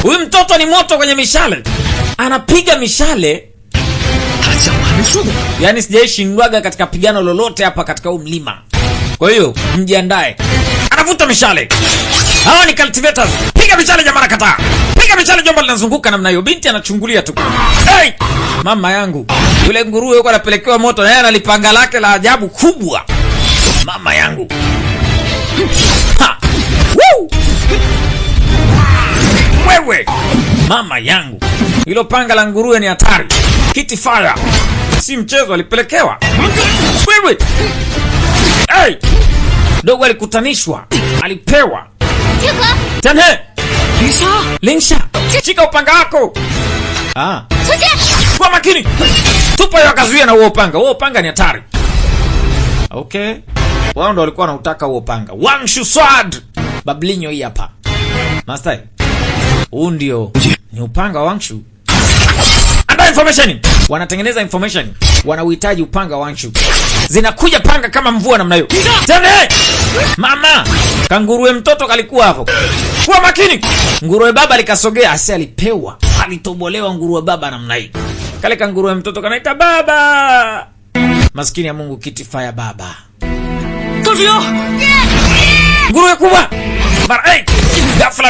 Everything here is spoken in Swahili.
Huyu mtoto ni moto kwenye mishale. Anapiga mishale. Yaani sijaishindwaga katika pigano lolote hapa katika huu mlima. Kwa hiyo mjiandae. Anavuta mishale. Hawa ni cultivators. Piga mishale jamaa kataa. Piga mishale jomba linazunguka namna hiyo. Binti anachungulia tu. Hey! Mama yangu. Yule nguruwe yuko anapelekewa moto na yeye analipanga lake la ajabu kubwa. Mama yangu. Ha! Woo! Wewe. Mama yangu. Hilo panga la nguruwe ni hatari. Kiti fire. Si mchezo alipelekewa. Wewe. Hey! Dogo alikutanishwa. Alipewa. Tanhe. Lingsha. Shika upanga wako. Kwa makini. Tupa hiyo akazuia na huo upanga. Huo upanga ni hatari. Okay. Wao ndo walikuwa wanautaka huo upanga. Wangshu sword. Bablinyo hii hapa. Master. Huu ndio ni upanga wa Wangshu. Anda information. Wanatengeneza information. Wanauhitaji upanga wa Wangshu. Zinakuja panga kama mvua namna hiyo. Tene! Mama! Kanguruwe mtoto kalikuwa hapo. Kwa makini. Nguruwe baba likasogea, asi alipewa. Alitobolewa nguruwe baba namna hii. Kale kanguruwe mtoto kanaita baba. Maskini ya Mungu kiti fire baba. Nguruwe kubwa. Mara ghafla